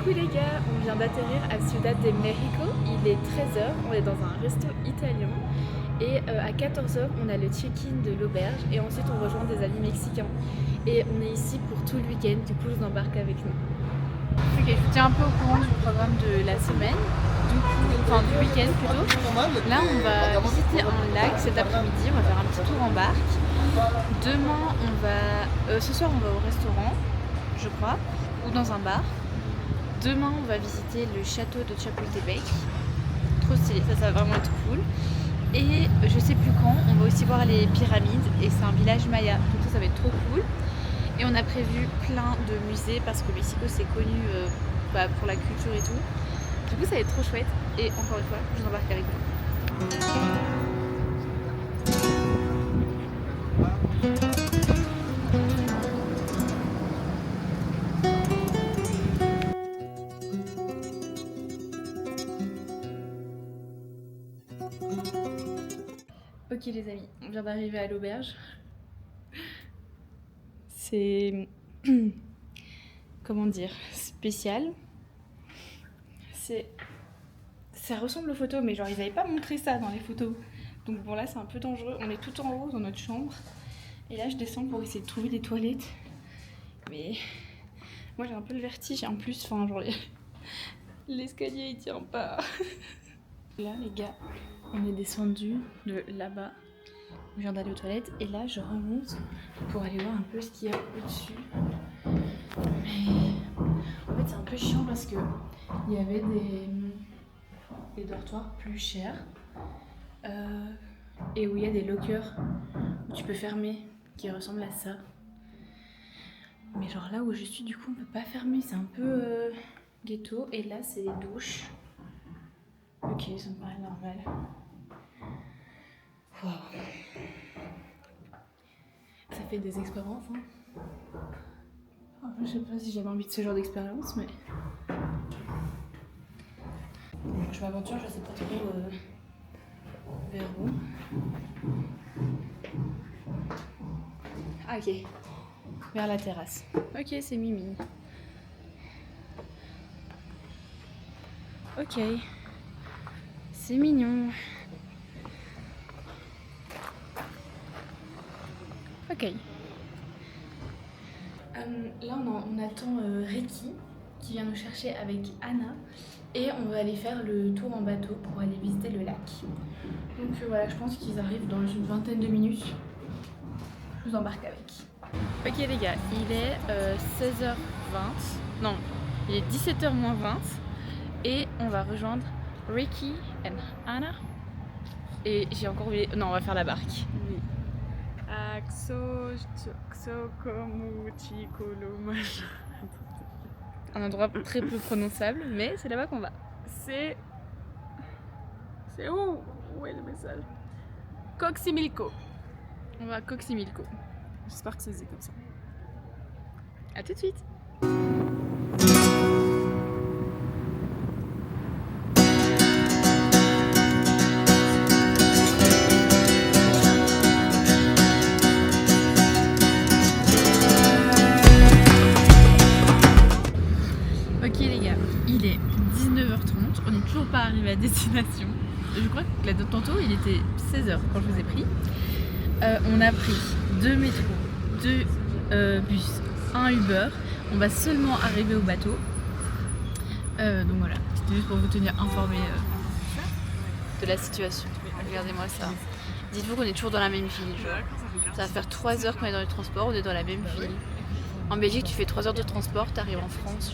Coucou les gars, on vient d'atterrir à Ciudad de México, il est 13h, on est dans un resto italien et à 14h on a le check-in de l'auberge et ensuite on rejoint des amis mexicains et on est ici pour tout le week-end, du coup je vous embarque avec nous. Ok, je vous tiens un peu au courant du programme de la semaine, du week-end plutôt. Là on va visiter un lac cet après-midi, on va faire un petit tour en barque. Demain ce soir on va au restaurant, je crois, ou dans un bar. Demain, on va visiter le château de Chapultepec. Trop stylé, ça va vraiment être cool. Et je sais plus quand, on va aussi voir les pyramides et c'est un village maya, donc ça va être trop cool. Et on a prévu plein de musées parce que Mexico c'est connu pour la culture et tout. Du coup, ça va être trop chouette. Et encore une fois, je vous embarque avec vous. Ok les amis, on vient d'arriver à l'auberge. C'est... comment dire, spécial. Ça ressemble aux photos, mais genre ils avaient pas montré ça dans les photos. Donc bon là c'est un peu dangereux. On est tout en haut dans notre chambre. Et là je descends pour essayer de trouver des toilettes. Mais moi j'ai un peu le vertige en plus, enfin genre l'escalier il tient pas. Là les gars, on est descendu de là-bas. Je viens d'aller aux toilettes et là je remonte pour aller voir un peu ce qu'il y a au-dessus. Mais en fait c'est un peu chiant parce que il y avait des dortoirs plus chers et où il y a des lockers où tu peux fermer qui ressemblent à ça. Mais genre là où je suis du coup on peut pas fermer, c'est un peu ghetto. Et là c'est les douches. Ok, ça me paraît normal. Wow. Ça fait des expériences hein. Je sais pas si j'avais envie de ce genre d'expérience, mais je m'aventure, je sais pas trop vers où. Ah ok, vers la terrasse. Ok, c'est Mimi. Ok, c'est mignon. Ok. Là on attend Ricky qui vient nous chercher avec Anna et on va aller faire le tour en bateau pour aller visiter le lac. Donc voilà, je pense qu'ils arrivent dans une vingtaine de minutes. Je vous embarque avec. Ok les gars, il est 16h20, non, il est 17h moins 20 et on va rejoindre Ricky et Anna. Et j'ai encore oublié, non on va faire la barque. Oui. Un endroit très peu prononçable, mais c'est là-bas qu'on va. C'est où? Où est le message? Coximilco. On va à Coximilco. J'espère que ça se dit comme ça. A tout de suite. Ok les gars, il est 19h30, on n'est toujours pas arrivé à destination. Je crois que tantôt il était 16h quand je vous ai pris. On a pris 2 métros, 2 bus, 1 Uber. On va seulement arriver au bateau. Donc voilà, c'était juste pour vous tenir informé de la situation. Regardez-moi ça. Dites-vous qu'on est toujours dans la même ville. Genre. Ça va faire 3 heures qu'on est dans les transports, on est dans la même ville. En Belgique, tu fais 3 heures de transport, t'arrives en France.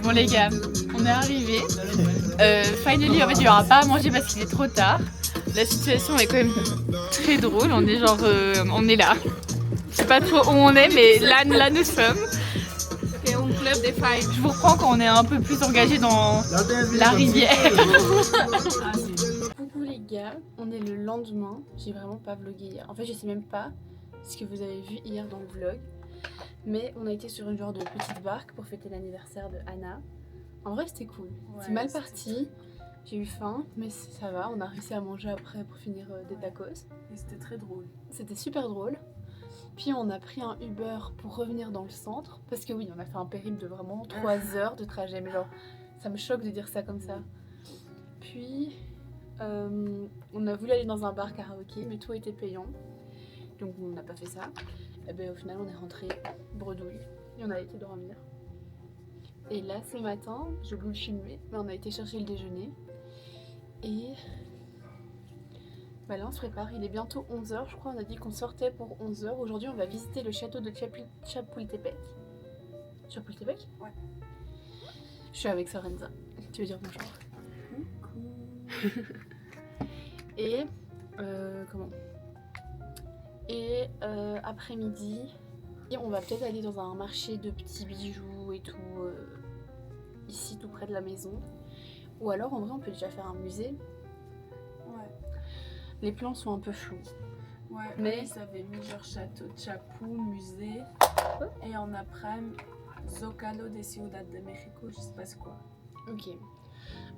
Bon les gars, on est arrivé. Finally, en fait, il n'y aura pas à manger parce qu'il est trop tard. La situation est quand même très drôle. On est genre, on est là. Je sais pas trop où on est, mais là nous sommes. C'est un club de five. Je vous reprends quand on est un peu plus engagé dans la rivière. Coucou les gars, on est le lendemain. J'ai vraiment pas vlogué hier. En fait, je sais même pas ce que vous avez vu hier dans le vlog. Mais on a été sur une genre de petite barque pour fêter l'anniversaire de Anna. En vrai c'était cool, ouais, c'est mal parti, j'ai eu faim mais ça va, on a réussi à manger après pour finir des tacos. Et c'était très drôle. C'était super drôle. Puis on a pris un Uber pour revenir dans le centre. Parce que oui, on a fait un périple de vraiment 3 heures de trajet. Mais genre, ça me choque de dire ça comme ça. Puis on a voulu aller dans un bar karaoké, mais tout était payant. Donc on n'a pas fait ça. Et ben, au final, on est rentré bredouille. Et on a été dormir. Et là, ce matin, j'ai oublié de filmer, mais on a été chercher le déjeuner. Et bah là, on se prépare. Il est bientôt 11h, je crois. On a dit qu'on sortait pour 11h. Aujourd'hui, on va visiter le château de Chapultepec. Chapultepec? Ouais. Je suis avec Sorenza. Tu veux dire bonjour? Et comment? Et après-midi, on va peut-être aller dans un marché de petits bijoux et tout, ici tout près de la maison. Ou alors en vrai on peut déjà faire un musée. Ouais. Les plans sont un peu flous. Ouais, mais ils avaient mis genre château de Chapu, musée. Et en après-midi, Zocalo de Ciudad de México, je sais pas c'est quoi. Ok.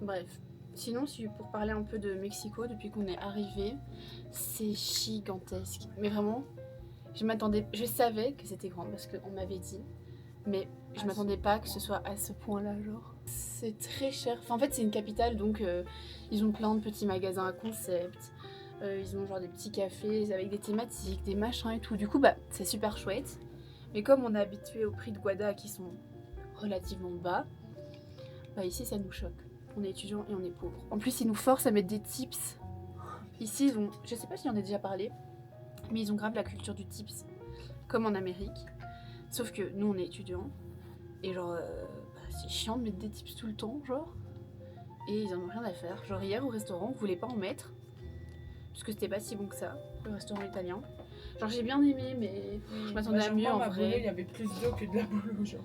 Bref. Sinon, pour parler un peu de Mexico, depuis qu'on est arrivé, c'est gigantesque. Mais vraiment, je savais que c'était grand parce qu'on m'avait dit, mais je m'attendais pas que ce soit à ce point-là, genre. C'est très cher. Enfin, en fait, c'est une capitale, donc ils ont plein de petits magasins à concept. Ils ont genre des petits cafés avec des thématiques, des machins et tout. Du coup, bah, c'est super chouette. Mais comme on est habitué aux prix de Guada qui sont relativement bas, bah ici, ça nous choque. On est étudiant et on est pauvre. En plus, ils nous forcent à mettre des tips. Ici, ils ont, je sais pas si j'en ai déjà parlé, mais ils ont grave la culture du tips, comme en Amérique. Sauf que nous, on est étudiants. Et genre, bah, c'est chiant de mettre des tips tout le temps, genre. Et ils en ont rien à faire. Genre, hier au restaurant, on voulait pas en mettre. Parce que c'était pas si bon que ça, le restaurant italien. Genre, j'ai bien aimé, mais je m'attendais à mieux en vrai. Il y avait plus d'eau que de la bolo, genre.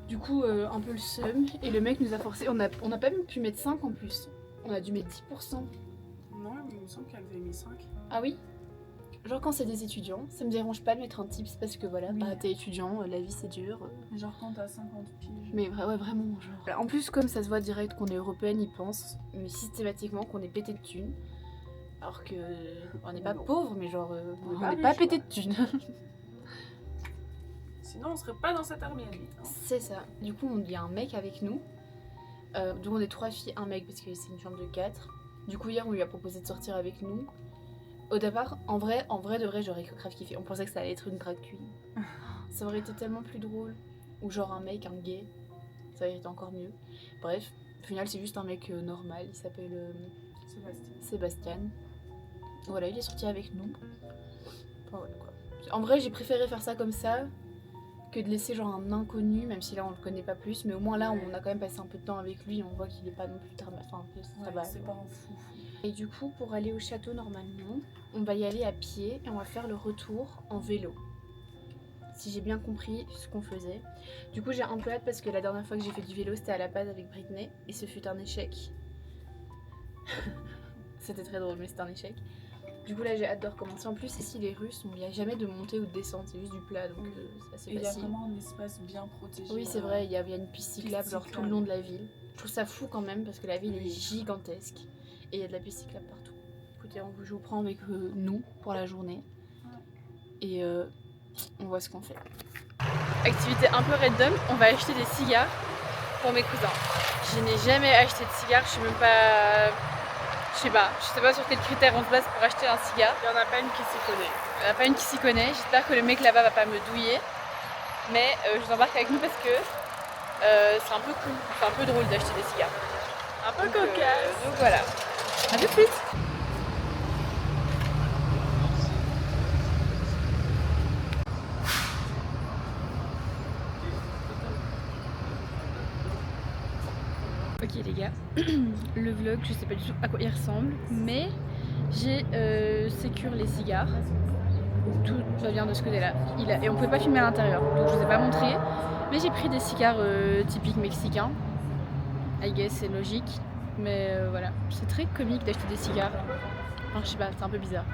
Du coup, un peu le seum. Et le mec nous a forcé. On a pas même pu mettre 5 en plus. On a dû mettre 10%. Non, il me semble qu'elle avait mis 5. Ah oui? Genre quand c'est des étudiants, ça me dérange pas de mettre un tips parce que voilà, Oui. bah, t'es étudiant, la vie c'est dur. Genre quand t'as 50 piges. Mais ouais, vraiment, genre. En plus, comme ça se voit direct qu'on est européenne, ils pensent, mais systématiquement qu'on est pété de thunes. Alors que on n'est pas Non. pauvre, mais genre On est on pas n'est pas riche, pété quoi. de thunes. Sinon, on serait pas dans cette Airbnb. Hein. C'est ça. Du coup, il y a un mec avec nous. Donc on est 3 filles, un mec parce que c'est une chambre de 4. Du coup, hier, on lui a proposé de sortir avec nous. Au départ, en vrai de vrai, j'aurais grave kiffé. On pensait que ça allait être une drag queen. Ça aurait été tellement plus drôle. Ou genre un mec, un gay. Ça aurait été encore mieux. Bref, au final, c'est juste un mec normal. Il s'appelle Sébastien. Voilà, il est sorti avec nous. Enfin, voilà, quoi. En vrai, j'ai préféré faire ça comme ça que de laisser genre un inconnu, même si là on le connaît pas plus. Mais au moins là, on a quand même passé un peu de temps avec lui. On voit qu'il est pas non plus enfin, ça va. C'est pas un fou. Et du coup, pour aller au château, normalement, on va y aller à pied et on va faire le retour en vélo. Si j'ai bien compris ce qu'on faisait. Du coup, j'ai un peu hâte parce que la dernière fois que j'ai fait du vélo, c'était à La Paz avec Britney et ce fut un échec. C'était très drôle, mais c'était un échec. Du coup, là, j'ai hâte de recommencer. En plus, ici, les rues, il n'y a jamais de montée ou de descente, c'est juste du plat, donc c'est assez Et il y a facile. vraiment un espace bien protégé. Oui, c'est vrai, il y a une piste cyclable genre tout le long de la ville. Je trouve ça fou quand même parce que la ville est gigantesque et il y a de la piste cyclable partout. Écoutez, je vous prends avec nous pour la journée et on voit ce qu'on fait. Activité un peu random, on va acheter des cigares pour mes cousins. Je n'ai jamais acheté de cigares, je sais pas sur quels critères on se base pour acheter un cigare. Il n'y en a pas une qui s'y connaît. Il n'y en a pas une qui s'y connaît, j'espère que le mec là-bas va pas me douiller. Mais je vous embarque avec nous parce que c'est un peu cool, c'est un peu drôle d'acheter des cigares. Un peu cocasse. Donc voilà, à tout de suite. Ok les gars, le vlog, je sais pas du tout à quoi il ressemble, mais j'ai sécure les cigares. Tout va bien de ce côté-là. Et on pouvait pas filmer à l'intérieur, donc je vous ai pas montré. Mais j'ai pris des cigares typiques mexicains. I guess c'est logique. Mais voilà, c'est très comique d'acheter des cigares. Enfin, je sais pas, c'est un peu bizarre.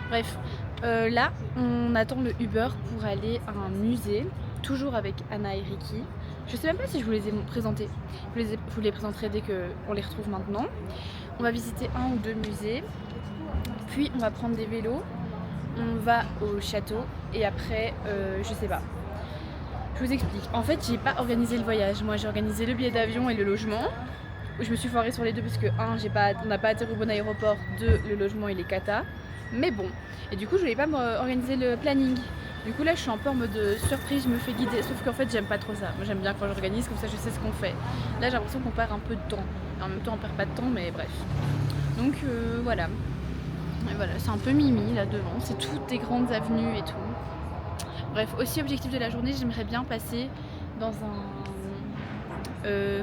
Bref, là, on attend le Uber pour aller à un musée, toujours avec Anna et Ricky. Je sais même pas si je vous les ai présentés. Je vous les présenterai dès qu'on les retrouve maintenant. On va visiter 1 ou 2 musées. Puis on va prendre des vélos. On va au château et après, je sais pas. Je vous explique. En fait, j'ai pas organisé le voyage. Moi, j'ai organisé le billet d'avion et le logement. Je me suis foirée sur les deux parce que 1, on n'a pas atterri au bon aéroport, 2, le logement il est cata. Mais bon. Et du coup, je voulais pas organiser le planning. Du coup, là, je suis un peu en mode surprise, je me fais guider. Sauf qu'en fait, j'aime pas trop ça. Moi, j'aime bien quand j'organise, comme ça, je sais ce qu'on fait. Là, j'ai l'impression qu'on perd un peu de temps. Et en même temps, on perd pas de temps, mais bref. Donc, voilà. Et voilà, c'est un peu mimi là devant. C'est toutes des grandes avenues et tout. Bref, aussi objectif de la journée, j'aimerais bien passer dans un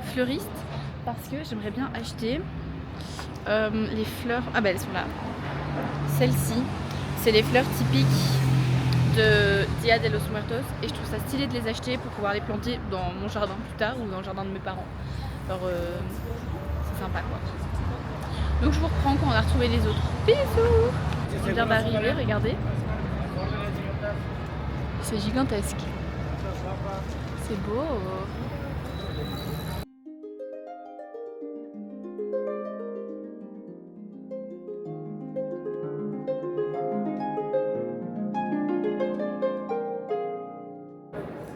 fleuriste parce que j'aimerais bien acheter les fleurs. Ah bah elles sont là. Celles-ci, c'est les fleurs typiques de Dia de los Muertos et je trouve ça stylé de les acheter pour pouvoir les planter dans mon jardin plus tard ou dans le jardin de mes parents. Alors c'est sympa quoi. Donc je vous reprends quand on a retrouvé les autres. Bisous. On vient d'arriver, regardez. C'est gigantesque. C'est beau.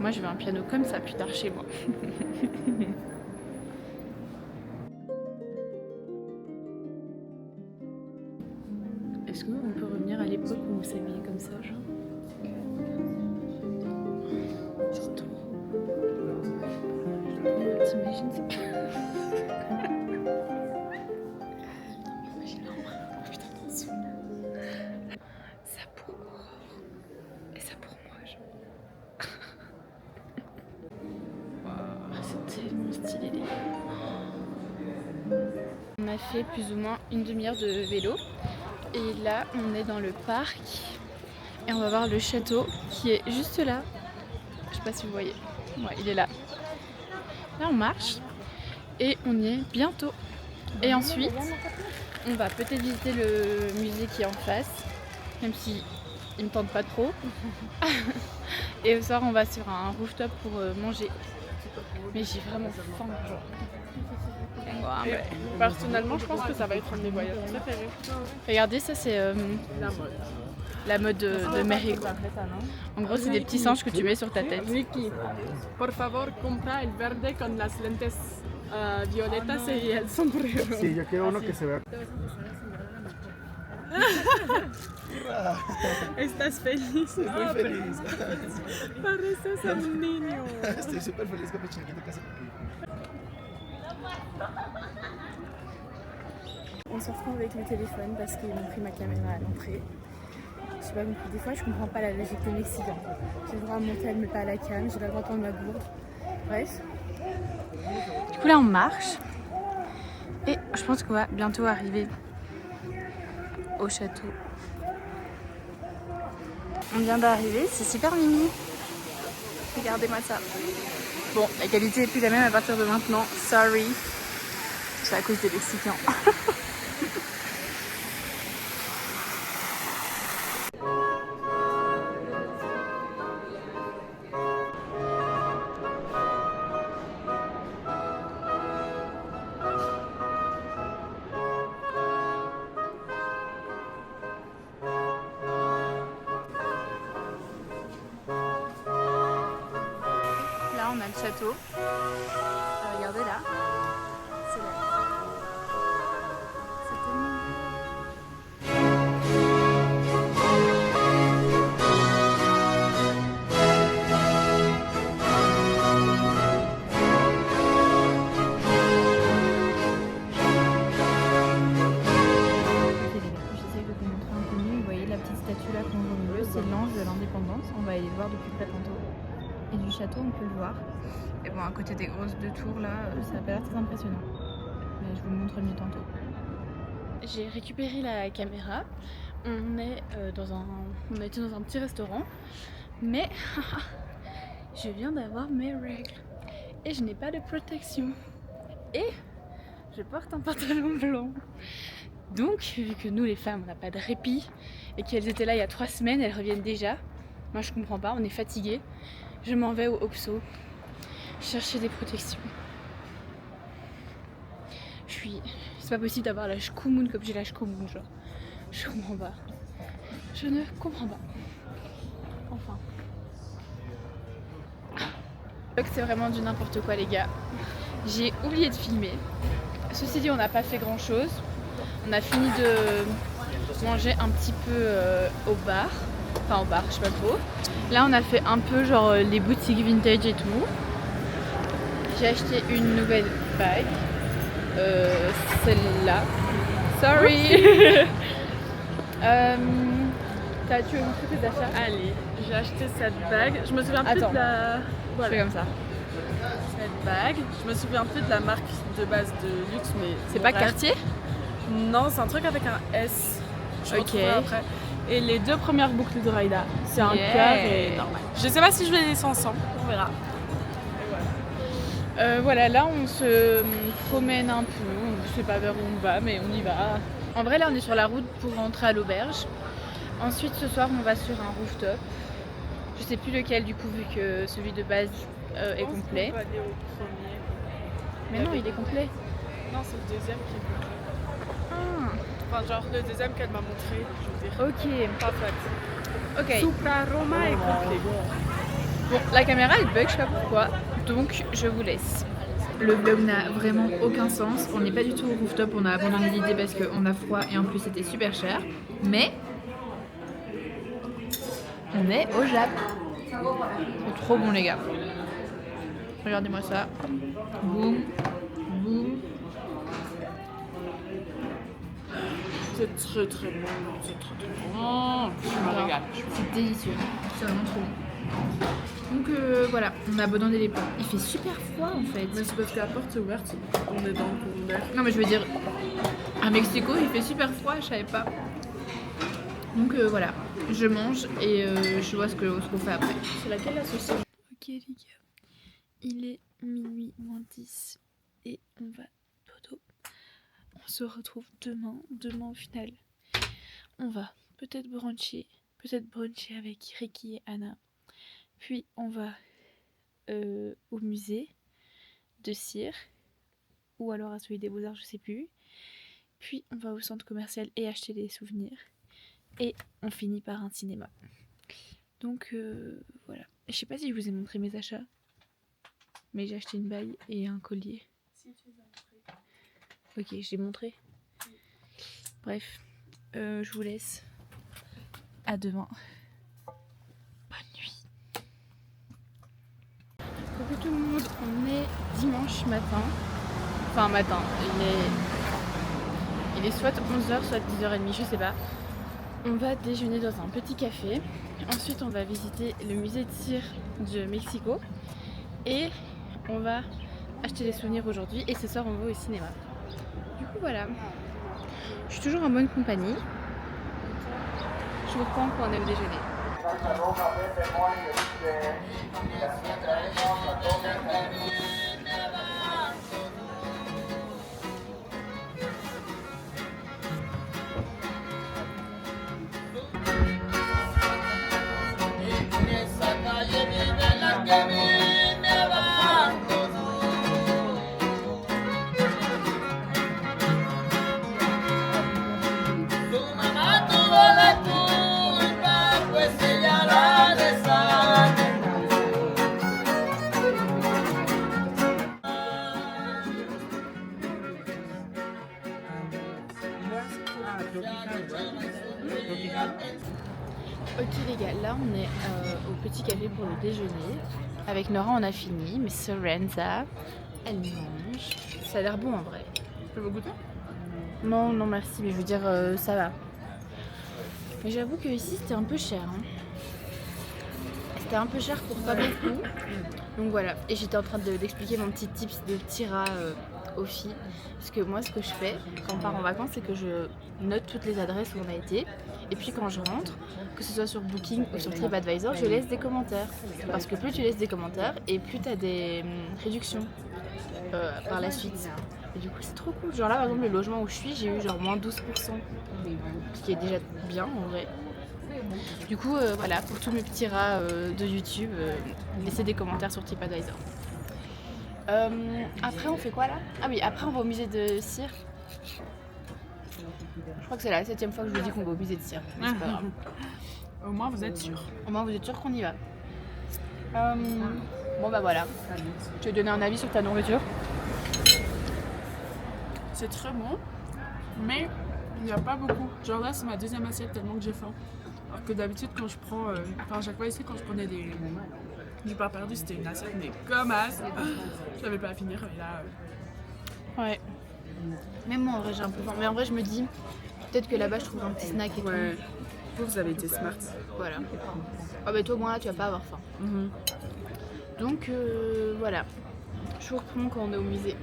Moi, je veux un piano comme ça plus tard chez moi. Est-ce qu'on peut revenir à l'époque où on s'habillait comme ça, genre? T'imagines ça? Putain, trop saoul. Ça pour Aurore et ça pour moi, genre. C'est tellement stylé. On a fait plus ou moins une demi-heure de vélo et là on est dans le parc et on va voir le château qui est juste là. Je sais pas si vous voyez. Ouais, il est là. Là on marche et on y est bientôt. Et ensuite on va peut-être visiter le musée qui est en face, même si il me tente pas trop. Et au soir on va sur un rooftop pour manger. Mais j'ai vraiment faim. Personnellement, je pense que ça va être un des voyages préférés. Regardez, ça c'est la mode de México. En gros, c'est des petits singes que tu mets sur ta tête. Ricky, por favor, compra el verde con las lentes violetas y el sombrero. Sí, yo quiero uno que se vea. ¿Estás feliz? Estoy muy feliz. Pareces un niño. Estoy súper feliz con mi chiquito que hace poquito. On se retrouve avec le téléphone parce qu'ils m'ont pris ma caméra à l'entrée. Je sais pas, des fois je comprends pas la logique des Mexicains. J'ai le droit à monter, mais pas à la cam, j'ai le droit d'entendre ma gourde. Bref. Du coup là on marche et je pense qu'on va bientôt arriver au château. On vient d'arriver, c'est super mimi. Regardez-moi ça. Bon, la qualité est plus la même à partir de maintenant. Sorry. C'est à cause des Mexicains. Là, on a le château. Regardez là. C'est là. C'est tellement j'essaie de vous montrer un peu mieux. Vous voyez la petite statue là qu'on voit au milieu, c'est l'ange de l'indépendance. On va aller le voir depuis très tantôt. Et du château, on peut le voir. Et bon, à côté des grosses deux tours là, ça a pas l'air très impressionnant. Mais je vous le montre mieux tantôt. J'ai récupéré la caméra. On était dans un petit restaurant. Mais je viens d'avoir mes règles. Et je n'ai pas de protection. Et je porte un pantalon blanc. Donc, vu que nous les femmes, on n'a pas de répit et qu'elles étaient là il y a 3 semaines, elles reviennent déjà. Moi je comprends pas, on est fatigués. Je m'en vais au Oxo chercher des protections. C'est pas possible d'avoir la shkumun comme j'ai la shkumun, genre. Je comprends pas. Je ne comprends pas. Enfin. C'est vraiment du n'importe quoi les gars. J'ai oublié de filmer. Ceci dit, on n'a pas fait grand chose. On a fini de manger un petit peu au bar. Enfin au bar, je sais pas trop. Là on a fait un peu genre les boutiques vintage et tout. J'ai acheté une nouvelle bague. Celle-là. Sorry. Tu veux montrer tes achats? Allez, j'ai acheté cette bague. Je me souviens plus Attends. de la... Je fais comme ça. Cette bague. Je me souviens plus de la marque de base de luxe, mais... C'est pas bref. Cartier? Non, c'est un truc avec un S. Je Ok. retrouverai après. Et les 2 premières boucles de Raida. C'est un Yeah. cœur et normal. Je sais pas si je vais les laisser ensemble. On verra. Voilà, là on se promène un peu, on sait pas vers où on va, mais on y va. En vrai, là on est sur la route pour rentrer à l'auberge. Ensuite, ce soir, on va sur un rooftop. Je sais plus lequel du coup, vu que celui de base est complet. On va aller au premier. Mais non, il est complet. Non, c'est le deuxième qui est complet. Ah, Enfin, genre le deuxième qu'elle m'a montré, je veux dire. ok, Pas fait. ok. Supra Roma est complet. Bon, la caméra elle bug, je sais pas pourquoi, donc je vous laisse. Le vlog n'a vraiment aucun sens. On n'est pas du tout au rooftop, on a abandonné l'idée parce qu'on a froid et en plus c'était super cher. Mais on est au Jap. C'est trop bon les gars. Regardez-moi ça. Boum, boum. C'est très très bon. C'est très très bon. Je me régale. C'est délicieux. C'est vraiment trop bon. Donc voilà, on a abandonné les plans. Il fait super froid en fait. Mais c'est parce que la porte est ouverte. On est dans le courant d'air. Non mais je veux dire, à Mexico il fait super froid, je savais pas. Donc voilà, je mange et je vois ce qu'on fait après. C'est laquelle la saucisse? Ok les gars, il est minuit moins 10 et on va dodo. On se retrouve demain au final. On va peut-être bruncher avec Ricky et Anna. Puis on va au musée de cire ou alors à celui des Beaux-Arts, je sais plus. Puis on va au centre commercial et acheter des souvenirs. Et on finit par un cinéma. Donc voilà. Je sais pas si je vous ai montré mes achats. Mais j'ai acheté une bague et un collier. Si, tu les as montrés. Ok, j'ai montré. Bref, je vous laisse. À demain. Bonne nuit. Coucou tout le monde, on est dimanche matin. Enfin matin, il est soit 11h, soit 10h30, je sais pas. On va déjeuner dans un petit café. Ensuite, on va visiter le musée de cire de Mexico. Et on va acheter des souvenirs aujourd'hui. Et ce soir, on va au cinéma. Du coup, voilà. Je suis toujours en bonne compagnie. Je vous reprends quand on est au déjeuner. Ok les gars, là on est au petit café pour le déjeuner. Avec Nora on a fini, mais Sorenza, elle mange. Ça a l'air bon en vrai. Tu veux goûter? Non, non merci, mais je veux dire ça va. Mais j'avoue que ici c'était un peu cher. Hein. C'était un peu cher pour pas beaucoup. Donc voilà, et j'étais en train d'expliquer mon petit tips de tira aux filles. Parce que moi ce que je fais quand on part en vacances, c'est que je note toutes les adresses où on a été. Et puis quand je rentre, que ce soit sur Booking ou sur TripAdvisor, je laisse des commentaires. Parce que plus tu laisses des commentaires et plus tu as des réductions par la suite. Et du coup c'est trop cool. Genre là par exemple le logement où je suis, j'ai eu genre moins 12%. Ce qui est déjà bien en vrai. Du coup voilà, pour tous mes petits rats de YouTube, laissez des commentaires sur TripAdvisor. Après on fait quoi là? Ah oui, après on va au musée de cire. Je crois que c'est la 7e fois que je vous dis qu'on va au musée de cire. Mais c'est pas grave. Au moins vous êtes sûrs. Au moins vous êtes sûr qu'on y va. Bon bah voilà. Tu veux donner un avis sur ta nourriture? C'est très bon, mais il n'y a pas beaucoup. Genre là, c'est ma deuxième assiette tellement que j'ai faim. Alors que d'habitude, quand je prends. Enfin, à chaque fois ici, quand je prenais du pain perdu, c'était une assiette, mais comme as. Je n'avais pas à finir, et là. Ouais. Même moi en vrai j'ai un peu faim. Mais en vrai je me dis, peut-être que là-bas je trouve un petit snack et tout. Vous avez été smart. Voilà. Ah bah toi au moins là tu vas pas avoir faim. Donc voilà. Je vous reprends quand on est au musée.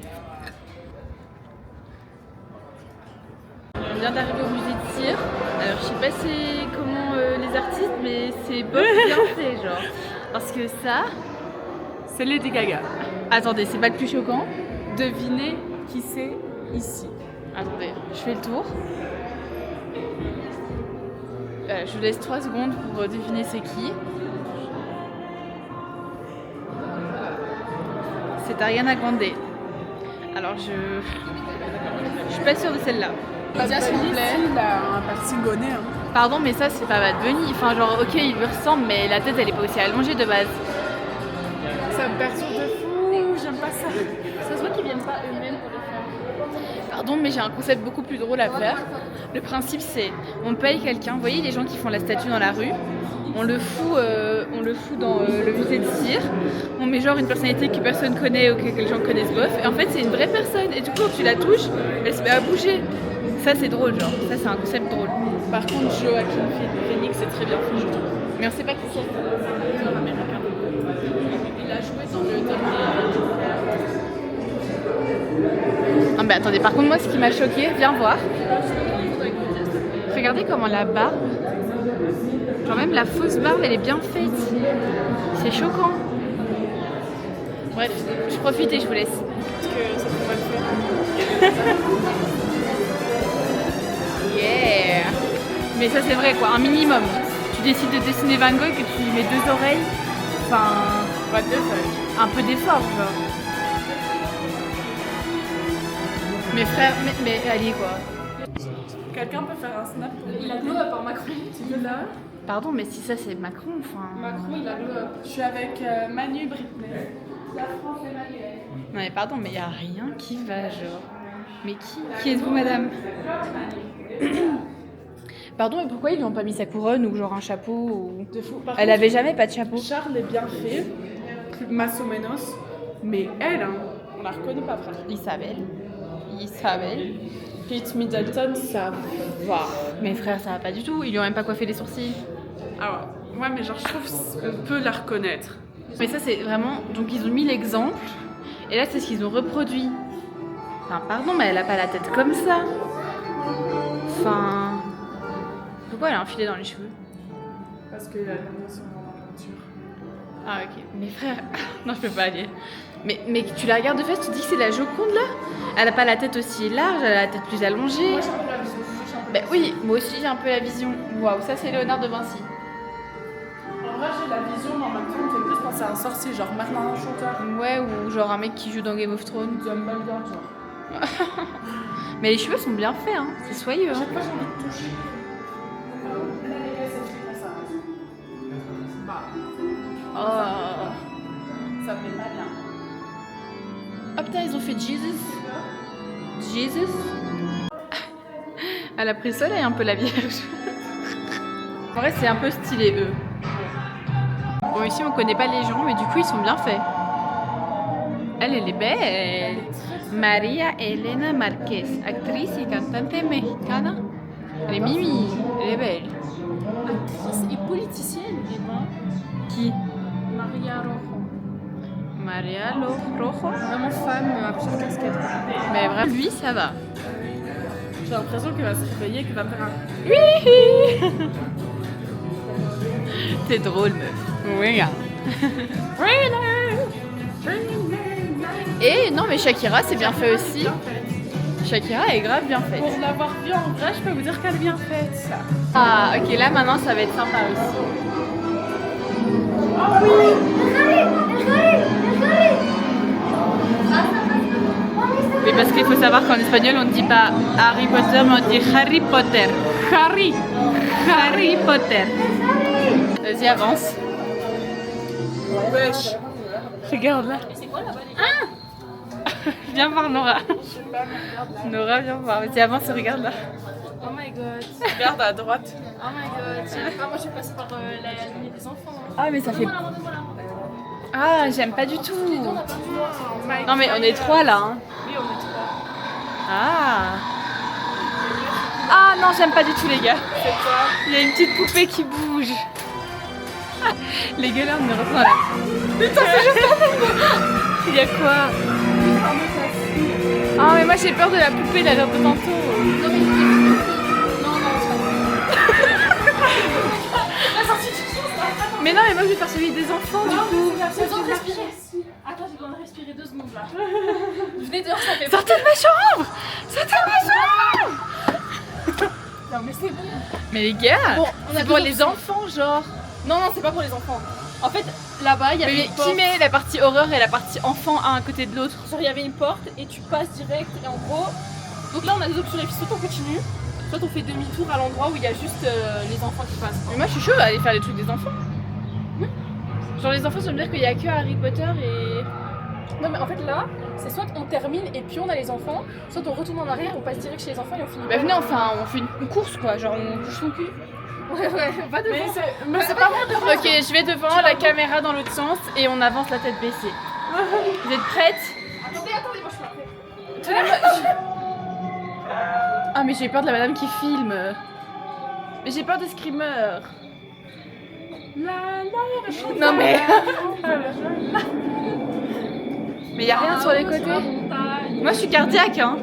On vient d'arriver au musée de cire. Alors je sais pas c'est comment les artistes, mais c'est pas bien fait genre. Parce que ça... C'est Lady Gaga. Attendez, c'est pas le plus choquant. Devinez qui c'est ici. Attendez, je fais le tour. Je vous laisse 3 secondes pour deviner c'est qui. C'est Ariana Grande. Alors je suis pas sûre de celle-là. Pizza s'il vous plaît. Il a un parti bonnet. Hein. Pardon, mais ça c'est pas Bad Bunny. Enfin genre ok il lui ressemble, mais la tête elle est pas aussi allongée de base. Ça me perturbe de fou, j'aime pas ça. Ça se voit qu'ils viennent pas eux-mêmes pour le faire. Pardon, mais j'ai un concept beaucoup plus drôle à faire. Le principe c'est, on paye quelqu'un, vous voyez les gens qui font la statue dans la rue, on le fout dans le musée de cire, on met genre une personnalité que personne connaît ou que les gens connaissent bof, et en fait c'est une vraie personne, et du coup quand tu la touches, elle se met à bouger. Ça c'est drôle genre, ça c'est un concept drôle. Par contre, Joaquin Phoenix, c'est très bien fait, je trouve. Mais on sait pas qui c'est. C'est un américain. Il a joué dans le dernier. Ah bah attendez, par contre moi ce qui m'a choqué, viens voir. Regardez comment la barbe, genre même la fausse barbe elle est bien faite. C'est choquant. Bref, je profite et je vous laisse. Parce que ça peut pas le faire. Yeah. Mais ça c'est vrai quoi, un minimum. Tu décides de dessiner Van Gogh et tu lui mets 2 oreilles. Enfin, What the fuck. un peu d'effort genre. Mes frères, mais allez quoi. Quelqu'un peut faire un snap pour Il a glow up en Macron. Tu veux là? Pardon, mais si ça c'est Macron, enfin. Macron il a glow up. Je suis avec Manu Britney. La France Emmanuel. Non mais pardon, mais y a rien qui va genre. Mais qui êtes-vous madame? Pardon, mais pourquoi ils lui ont pas mis sa couronne ou genre un chapeau ou... De fou. Par Elle contre, avait jamais pas de chapeau. Charles est bien fait, más o menos, mais elle, hein, on la reconnaît pas, frère. Isabelle. Pete Middleton, ça va. Mes frères, ça va pas du tout. Ils lui ont même pas coiffé les sourcils. Alors, ouais, mais genre, je trouve qu'on peut la reconnaître. Mais ça, c'est vraiment. Donc, ils ont mis l'exemple. Et là, c'est ce qu'ils ont reproduit. Enfin, pardon, mais elle a pas la tête comme ça. Enfin. Pourquoi elle a un filet dans les cheveux? Parce qu'il a mis son nom dans la peinture. Ah, ok. Mes frères. Non, je peux pas aller. Mais tu la regardes de face, tu dis que c'est la Joconde là? Elle a pas la tête aussi large, elle a la tête plus allongée. Moi j'ai un peu la vision. Ben oui, moi aussi j'ai un peu la vision. Waouh, ça c'est Léonard de Vinci. En vrai, j'ai la vision, mais en même temps, on me fait plus penser à un sorcier, genre Merlin l'Enchanteur. Ouais, ou genre un mec qui joue dans Game of Thrones. Dumbledore, genre. Mais les cheveux sont bien faits, hein. C'est soyeux. Hein. Chaque fois, j'ai envie de toucher. Là, les gars, c'est fait ça. Bah, Oh. ça me fait pas bien. Oh putain, ils ont fait Jesus. Jesus. Elle a pris le soleil un peu la Vierge. En vrai, c'est un peu stylé eux. Bon, ici on connaît pas les gens, mais du coup ils sont bien faits. Elle est belle. Maria Elena Marquez, actrice et cantante mexicana. Elle est mimi, elle est belle. Actrice et politicienne, et ben. Qui? Maria Rojo. Maria Rojo. Vraiment femme à plusieurs casquettes. Mais vraiment, lui ça va. J'ai l'impression qu'elle va se réveiller, qu'elle va faire un. Oui. T'es drôle meuf. Oui. Et non mais Shakira c'est bien fait aussi. Shakira est grave bien faite. Pour l'avoir vue en vrai, je peux vous dire qu'elle est bien faite. Ah ok là maintenant ça va être sympa aussi. Mais parce qu'il faut savoir qu'en espagnol on ne dit pas Harry Potter mais on dit Harry Potter. Harry Potter. Vas-y avance. Wesh. Regarde là. Et c'est quoi là-bas les gars? Viens voir Nora. Nora, viens voir. Vas-y, avance, regarde là. Oh my god. Regarde à droite. Oh my god. Ah, moi je suis passée par la lignée des enfants. Ah, mais ça fait. Voilà. Ah, j'aime pas du tout. On a pas vu. Non, mais on est trois là. Hein. Oui, on est trois. Ah. Ah non, j'aime pas du tout les gars. C'est quoi? Il y a une petite poupée qui bouge. Les gars là, on est rentrés dans la... Putain, c'est juste là. Il y a quoi? Ah mais moi j'ai peur de la poupée là, tantôt. Non, mais non, la sortie du chien, ça va pas. Mais non, mais moi je vais faire celui des enfants du coup. J'ai besoin de respirer. Attends, j'ai besoin de respirer 2 secondes là. Venez dehors, ça fait. Sortez de ma chambre! Sortez de ma chambre! Non, mais c'est bon. Mais les gars, Bon, on a c'est pour deux les enfants genre. Non, c'est pas pour les enfants. En fait, là-bas, il y avait Mais une porte. qui met la partie horreur et la partie enfant à un côté de l'autre? Genre, il y avait une porte et tu passes direct. Et en gros, donc là, on a deux options. Soit on continue, soit on fait demi-tour à l'endroit où il y a juste les enfants qui passent. Mais moi je suis chaud à aller faire les trucs des enfants. Genre les enfants, ça veut dire qu'il y a que Harry Potter et... Non, mais en fait, là, c'est soit on termine et puis on a les enfants, soit on retourne en arrière, on passe direct chez les enfants et on finit. Bah venez, enfin on fait une course quoi, genre on couche son cul. Ouais, pas de Mais c'est pas moi devant. Ok, je vais devant, la caméra dans l'autre sens et on avance la tête baissée. Vous êtes prêtes? Attendez, moi je suis après. Ah mais j'ai peur de la madame qui filme. Mais j'ai peur des screamers. Non mais... Mais y'a rien sur les côtés. Moi je suis cardiaque hein.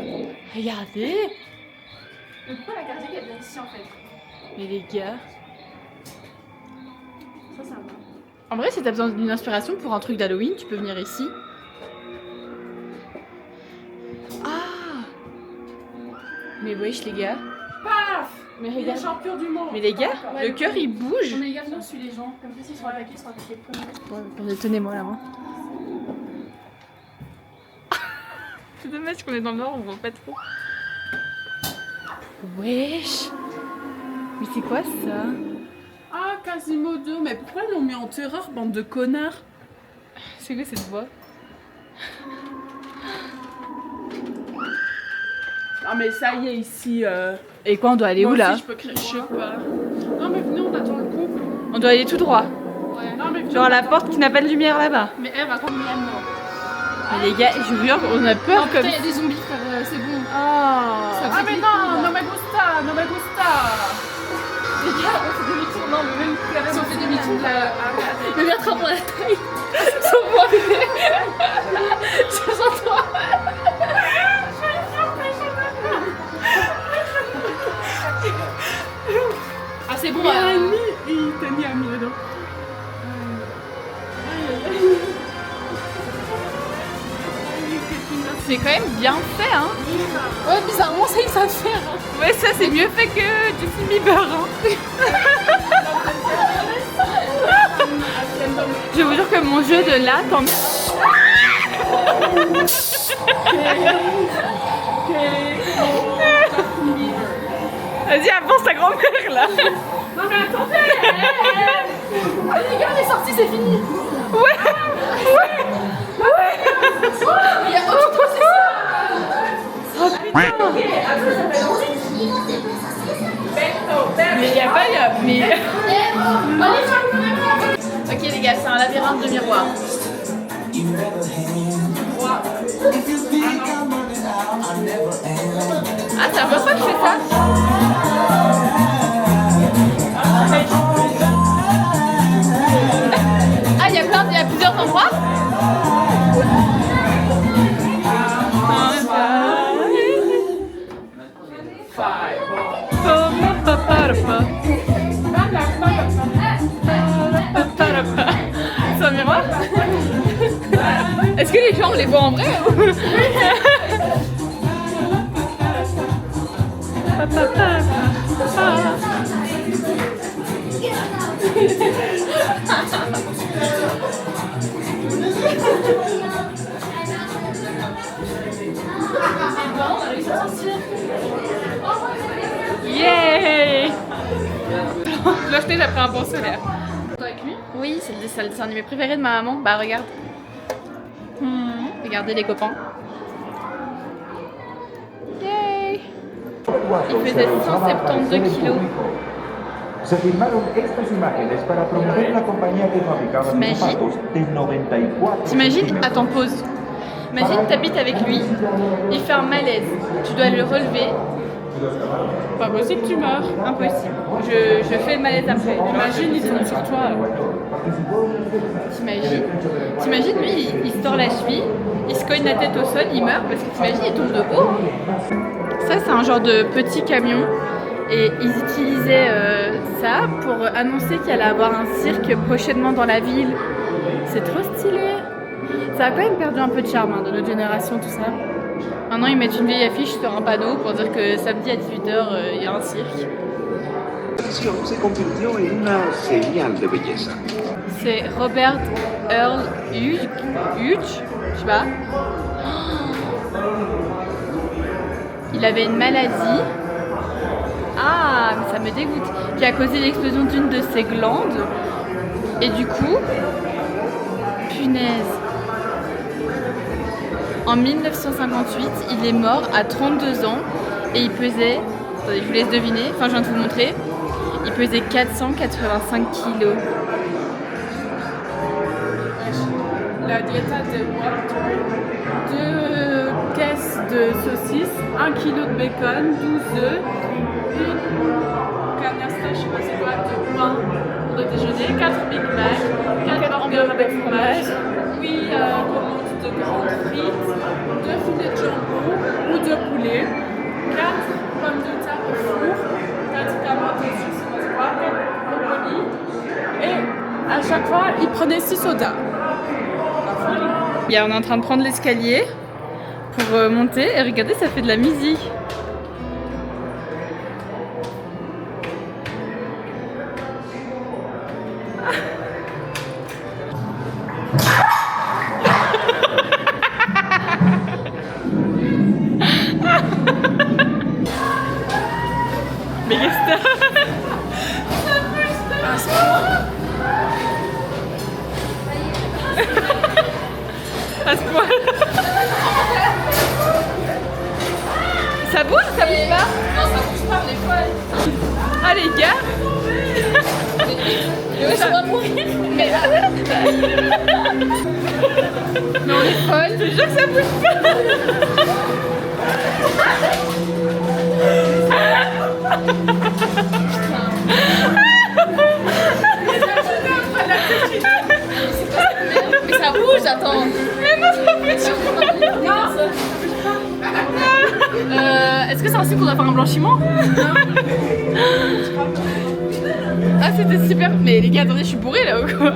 Regardez. Mais pourquoi la cardiaque elle vient ici en fait? Mais les gars. Ça va. En vrai si t'as besoin d'une inspiration pour un truc d'Halloween, tu peux venir ici. Ah. Mais wesh les gars. Paf. Mais Il est regarde. champion du monde. Mais les gars, le cœur il bouge. Mais les gars, on suit les gens. Comme ça, s'ils sont attaqués, ils sont attaqués le premier. Tenez-moi la main. C'est dommage qu'on est dans le nord, on voit pas trop. Wesh. Mais c'est quoi ça? Ah, Quasimodo. Mais pourquoi ils l'ont mis en terreur, bande de connards? C'est quoi cette voix? Ah, mais ça y est, ici. Et quoi, on doit aller Moi où là? aussi, je peux crier. Je sais pas. Non, mais venez, on attend le couple. On doit aller tout droit. Ouais. Non, mais venez, Genre on la attend- porte qui n'a pas de lumière là-bas. Mais elle va comme Miam. Mais les gars, je vous jure, on a peur Putain, comme. il y a des zombies, frère, c'est bon. Oh. Ça Ah, mais non, no me gusta, no me gusta. Les gars, on fait demi-tour. Non, mais même si on fait demi-tour, mais viens attrape la taille. Sans moi, bébé. Sans toi. Ah, c'est bon, Il t'a mis à miedo. C'est quand même bien fait, hein. Ouais, bizarrement, ça, il savent faire. Hein. Ouais, ça c'est mieux fait que Justin Bieber, hein. Je vous jure que mon jeu de là, quand Vas-y, avance ta grand-mère là. Non, mais attendez. Les gars, on est sortis, c'est fini. Ouais. Il y a autre chose, c'est ça. Mais y a pas, mais... Ok les gars, c'est un labyrinthe de miroirs. Ah, c'est la première fois que je fais ça. Ah, il y a plusieurs endroits. C'est un miroir? Est-ce que les gens on les voit en vrai? Yeah! Je l'ai acheté après un bon solaire. Avec lui. Oui, c'est le dessin animé préféré de ma maman. Bah regarde. Regardez les copains. Yay! Il faisait 172 kilos. Se filmaron estas imágenes para promover la compañía que fabricaba zapatos del 94. T'imagines? Attends, pause. Imagine, t'habites avec lui, il fait un malaise, tu dois le relever. Pas possible, tu meurs. Impossible. Je fais le malaise après. Imagine, il tombe sur toi. T'imagines, lui, il se tord la cheville, il se cogne la tête au sol, il meurt parce que t'imagines, il tombe de haut. Ça, c'est un genre de petit camion et ils utilisaient ça pour annoncer qu'il allait avoir un cirque prochainement dans la ville. C'est trop stylé. Ça a quand même perdu un peu de charme hein, de notre génération, tout ça. Maintenant, ils mettent une vieille affiche sur un panneau pour dire que samedi à 18h, il y a un cirque. Se convirtió en una señal de belleza. C'est Robert Earl Hughes, je sais pas. Il avait une maladie. Ah, mais ça me dégoûte. Qui a causé l'explosion d'une de ses glandes. Et du coup, punaise. En 1958, il est mort à 32 ans et il pesait, attendez, je vous laisse deviner, enfin je viens de vous montrer, il pesait 485 kilos. La dieta de Walter, 2 caisses de saucisses, 1 kg de bacon, 12 œufs, une canasta, je sais pas c'est quoi, de pain pour le déjeuner, 4 Big Mac, 4 hamburgers avec fromage, 8 commandes de grandes frites, 2 filets de jambon ou de poulet, 4 pommes de terre au four, 4 carottes au sauce, 4 brocolis, et à chaque fois il prenait 6 sodas. On est en train de prendre l'escalier pour monter et regardez, ça fait de la musique. Mais qu'est-ce que à ce point. Ça bouge ou ça bouge pas? Non, ça bouge pas, on est folle. Ah les gars. Je vais mourir. Mais on est folle. Je te jure que ça bouge pas. Mais ça bouge, attends. Mais non, ça bouge pas. Est-ce que c'est ainsi qu'on doit faire un blanchiment? Ah, c'était super. Mais les gars, attendez, je suis bourrée là ou quoi?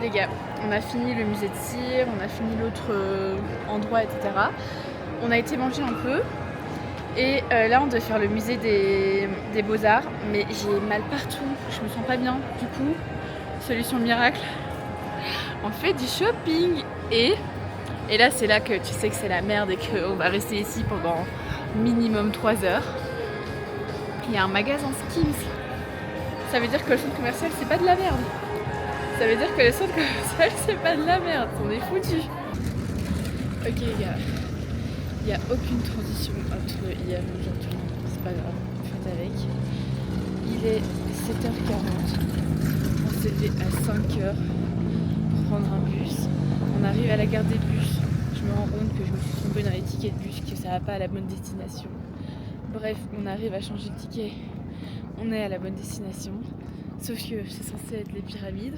Les gars, on a fini le musée de cire, on a fini l'autre endroit, etc. On a été manger un peu. Et là, on doit faire le musée des Beaux-Arts. Mais j'ai mal partout. Je me sens pas bien. Du coup, solution miracle. On fait du shopping. Et là, c'est là que tu sais que c'est la merde et qu'on va rester ici pendant minimum 3 heures. Il y a un magasin Skims. Ça veut dire que le centre commercial, c'est pas de la merde. Ça veut dire que le centre commercial, c'est pas de la merde. On est foutus. Ok les gars, il n'y a aucune transition entre hier et aujourd'hui. C'est pas grave, faites avec. Il est 7h40. On s'est levé à 5h pour prendre un bus. On arrive à la gare des bus. Je me rends compte que je me suis trompée dans les tickets de bus, que ça va pas à la bonne destination. Bref, on arrive à changer de ticket. On est à la bonne destination. Sauf que c'est censé être les pyramides,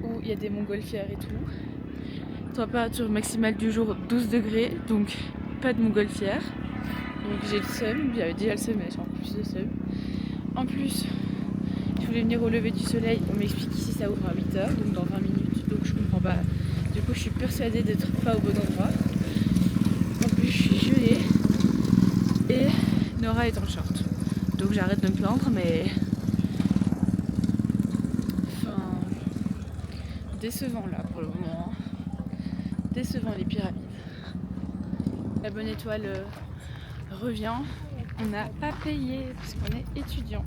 où il y a des montgolfières et tout. Température maximale du jour 12 degrés, donc pas de montgolfière. Donc j'ai le seum, j'avais déjà le seum, mais j'ai encore plus de seum. En plus, je voulais venir au lever du soleil, on m'explique qu'ici ça ouvre à 8h, donc dans 20 minutes, donc je comprends pas. Du coup je suis persuadée d'être pas au bon endroit. En plus je suis gelée et Nora est en short. Donc j'arrête de me plaindre, mais enfin décevant là pour le moment. Décevant les pyramides. La bonne étoile revient. On n'a pas payé parce qu'on est étudiant.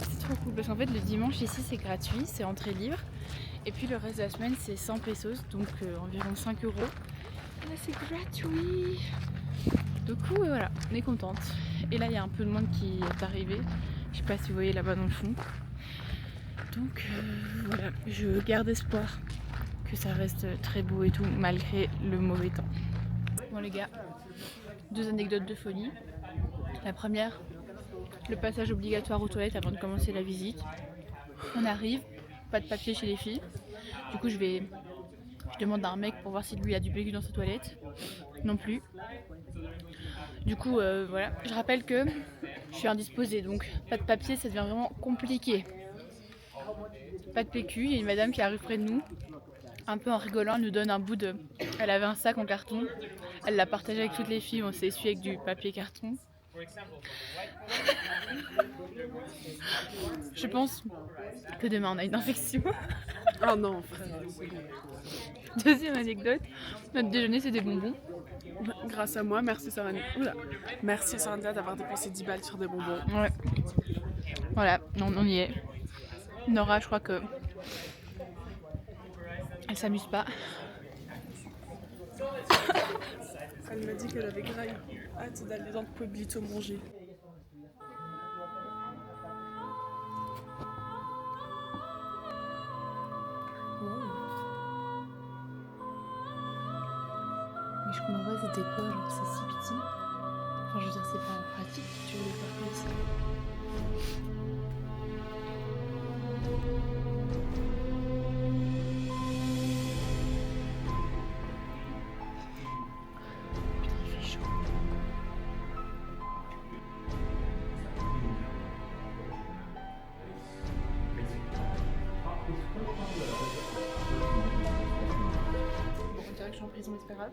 C'est trop cool parce qu'en fait le dimanche ici c'est gratuit, c'est entrée libre. Et puis le reste de la semaine c'est 100 pesos, donc environ 5 €. là c'est gratuit. Du coup voilà, on est contente. Et là il y a un peu de monde qui est arrivé. Je sais pas si vous voyez là-bas dans le fond. Donc voilà, je garde espoir que ça reste très beau et tout malgré le mauvais temps. Bon les gars, 2 anecdotes de folie. La première, le passage obligatoire aux toilettes avant de commencer la visite. On arrive, pas de papier chez les filles. Du coup je demande à un mec pour voir si lui a du PQ dans sa toilette. Non plus. Du coup voilà, je rappelle que je suis indisposée, donc pas de papier, ça devient vraiment compliqué. Pas de PQ, il y a une madame qui arrive près de nous, un peu en rigolant, elle nous donne un bout de... Elle avait un sac en carton, elle l'a partagé avec toutes les filles, on s'est essuyé avec du papier carton. Je pense que demain on a une infection. Oh non, frère. Deuxième anecdote, notre déjeuner c'est des bonbons. Grâce à moi, merci Saranda. Oula. Merci Saranda d'avoir dépensé 10 balles sur des bonbons. Ouais. Voilà, on y est. Nora, je crois que elle s'amuse pas. Elle m'a dit qu'elle avait grave hâte d'aller dans le Pueblito manger. Mais je comprends pas, c'était quoi, genre c'est si petit. Enfin, je veux dire, c'est pas pratique, tu veux le faire comme ça. Putain, il fait chaud. Bon, on dirait que je suis en prison, mais c'est pas grave.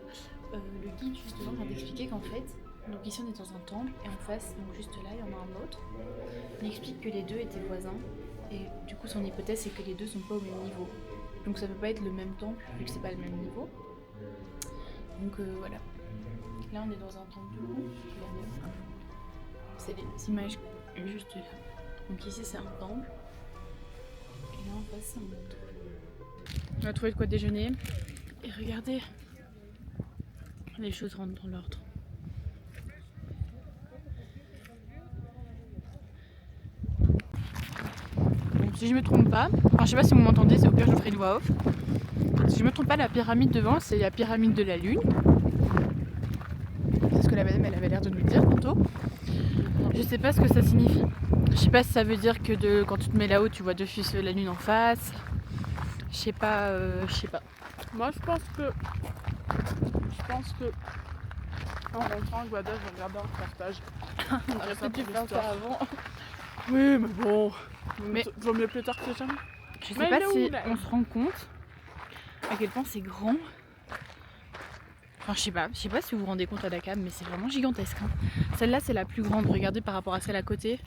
Le guide justement vient d'expliquer qu'en fait, donc ici on est dans un temple et en face, donc juste là, il y en a un autre. Il explique que les deux étaient voisins et du coup son hypothèse c'est que les deux sont pas au même niveau. Donc ça peut pas être le même temple vu que c'est pas le même niveau. Donc voilà. Là on est dans un temple de haut. C'est les images juste là. Donc ici c'est un temple. Et là en face c'est un autre. On a trouvé de quoi déjeuner. Et regardez. Les choses rentrent dans l'ordre. Bon, si je me trompe pas, enfin je sais pas si vous m'entendez, c'est au pire je ferai une voix off. Si je me trompe pas, la pyramide devant c'est la pyramide de la lune. C'est ce que la madame elle avait l'air de nous dire tantôt. Je sais pas ce que ça signifie. Je sais pas si ça veut dire que quand tu te mets là-haut tu vois d'office la lune en face. Je sais pas. Moi je pense que en rentrant à Guada, je vais regarder un reportage. On aurait peut-être dû faire ça avant. Oui, mais bon. Mais vaut mieux plus tard que jamais. je Mais sais pas elle est si où, là on se rend compte à quel point c'est grand. Enfin, je sais pas si vous vous rendez compte à la cam, mais c'est vraiment gigantesque. Hein. Celle-là, c'est la plus grande. Regardez par rapport à celle à côté.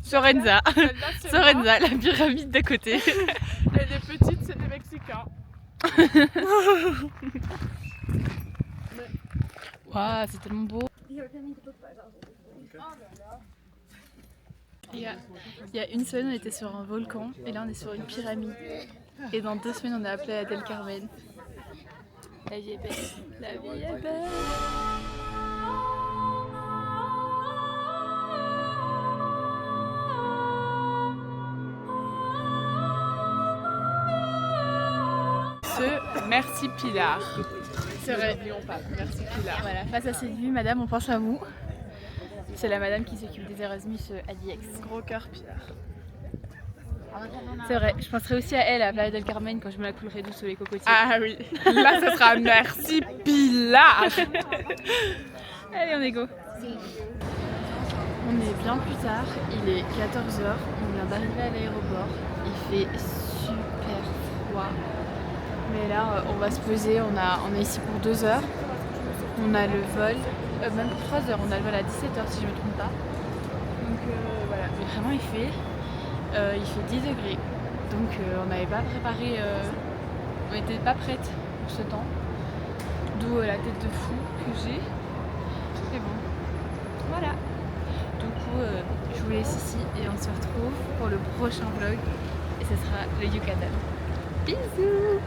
Sorenza. Celle-là, c'est moi. Sorenza, la pyramide d'à côté. Et les petites, c'est des Mexicains. Waouh, c'est tellement beau. Il y a une semaine, on était sur un volcan et là, on est sur une pyramide. Et dans 2 semaines, on est appelé à Del Carmen. La vie est belle. La vie est belle. Merci Pilar. C'est vrai. N'oublions pas, merci Pilar. Voilà, face à cette vue, madame, on pense à vous. C'est la madame qui s'occupe des Erasmus à DX. Gros cœur Pilar. C'est vrai, je penserai aussi à elle à Playa del Carmen quand je me la coulerai douce sur les cocotiers. Ah oui, là ça sera merci Pilar. Allez, on est go. On est bien plus tard, il est 14h, on vient d'arriver à l'aéroport, il fait super froid. Mais là, on va se poser, on est ici pour 2 heures. On a le vol, même pour 3 heures, on a le vol à 17h si je ne me trompe pas. Donc voilà, mais vraiment il fait 10 degrés. Donc on n'avait pas préparé, on n'était pas prête pour ce temps. D'où la tête de fou que j'ai. Mais bon, voilà. Du coup, je vous laisse ici et on se retrouve pour le prochain vlog. Et ce sera le Yucatan. Bisous!